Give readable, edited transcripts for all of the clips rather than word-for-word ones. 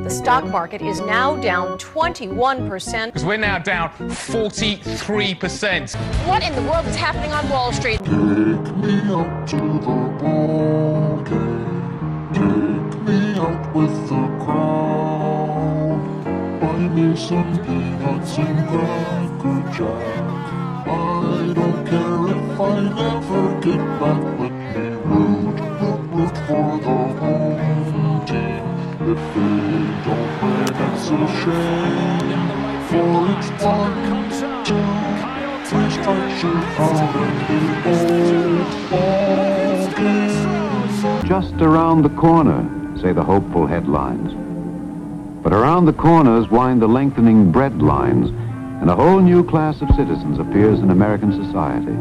The stock market is now down 21%. Because we're now down 43%. What in the world is happening on Wall Street? Take me out to the ball game. Take me out with the crowd. Buy me some peanuts and Cracker Jack. I don't care if I never get back. Let me root for the home team. If they don't win, it's a shame. For it's 1, 2, 3 strikes you're out in the old ball game. Just around the corner, say the hopeful headlines. But around the corners wind the lengthening bread lines, and a whole new class of citizens appears in American society.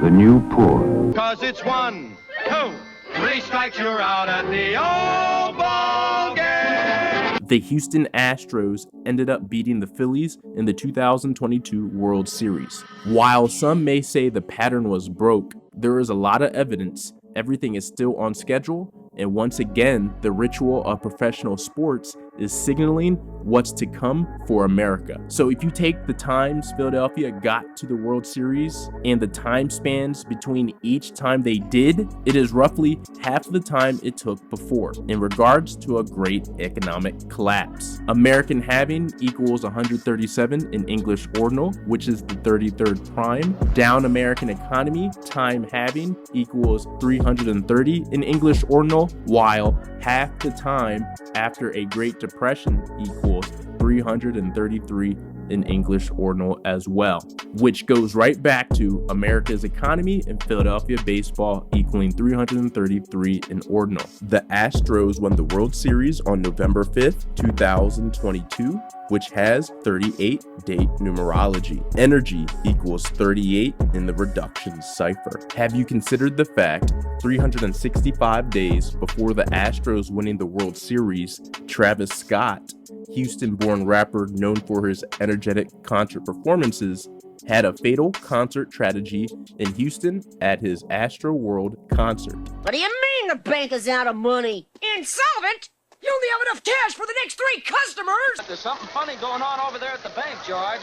The new poor. 'Cause it's 1, 2, 3 strikes you're out at the old ball game. The Houston Astros ended up beating the Phillies in the 2022 World Series. While some may say the pattern was broke, there is a lot of evidence everything is still on schedule, and once again, the ritual of professional sports is signaling what's to come for America. So if you take the times Philadelphia got to the World Series and the time spans between each time they did, it is roughly half of the time it took before, in regards to a great economic collapse. American halving equals 137 in English ordinal, which is the 33rd prime. Down American economy, time halving equals 330 in English ordinal, while half the time after a Great Depression equals 333 in English ordinal as well, which goes right back to America's economy and Philadelphia baseball equaling 333 in ordinal. The Astros won the World Series on November 5th, 2022, which has 38 date numerology. Energy equals 38 in the reduction cipher. Have you considered the fact 365 days before the Astros winning the World Series, Travis Scott, Houston-born rapper known for his energetic concert performances, had a fatal concert tragedy in Houston at his Astro World concert? What do you mean the bank is out of money? Insolvent? You only have enough cash for the next 3 customers! There's something funny going on over there at the bank, George.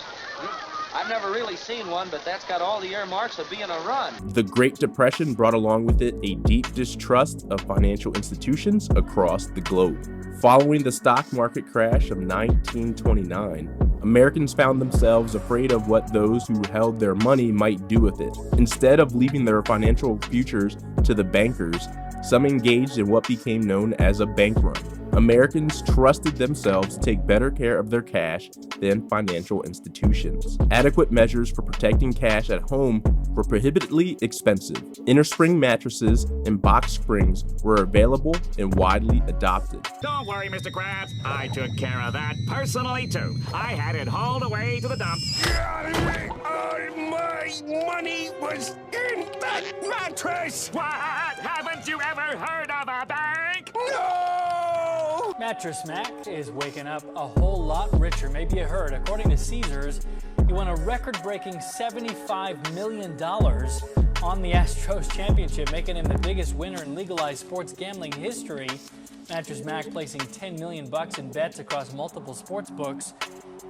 I've never really seen one, but that's got all the earmarks of being a run. The Great Depression brought along with it a deep distrust of financial institutions across the globe. Following the stock market crash of 1929, Americans found themselves afraid of what those who held their money might do with it. Instead of leaving their financial futures to the bankers, some engaged in what became known as a bank run. Americans trusted themselves to take better care of their cash than financial institutions. Adequate measures for protecting cash at home were prohibitively expensive. Innerspring mattresses and box springs were available and widely adopted. Don't worry, Mr. Krabs. I took care of that personally, too. I had it hauled away to the dump. My money was in that mattress! What? Haven't you ever heard of a bank? No! Mattress Mac is waking up a whole lot richer. Maybe you heard. According to Caesars, he won a record-breaking $75 million on the Astros championship, making him the biggest winner in legalized sports gambling history. Mattress Mac placing $10 million in bets across multiple sports books.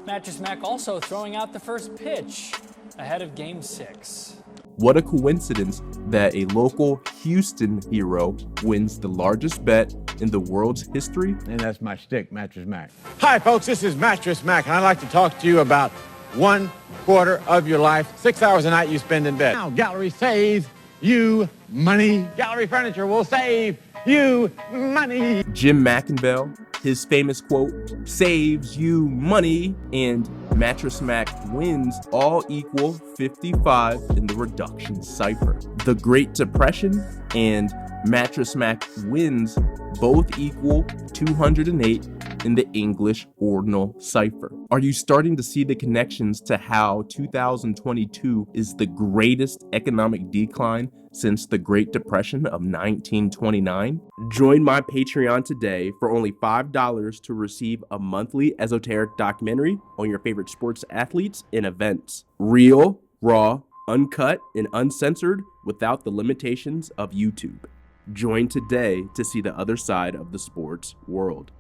Mattress Mac also throwing out the first pitch ahead of Game 6. What a coincidence that a local Houston hero wins the largest bet in the world's history. And that's my shtick, Mattress Mac. Hi, folks, this is Mattress Mac, and I'd like to talk to you about 1/4 of your life, 6 hours a night you spend in bed. Now, Gallery saves you money. Gallery Furniture will save you money. Jim McIngvale, his famous quote, "saves you money," and Mattress Mac wins all equal 55 in the reduction cipher. The Great Depression and Mattress Mac wins both equal 208 in the English ordinal cipher. Are you starting to see the connections to how 2022 is the greatest economic decline since the Great Depression of 1929? Join my Patreon today for only $5 to receive a monthly esoteric documentary on your favorite sports athletes and events. Real, raw, uncut, and uncensored without the limitations of YouTube. Join today to see the other side of the sports world.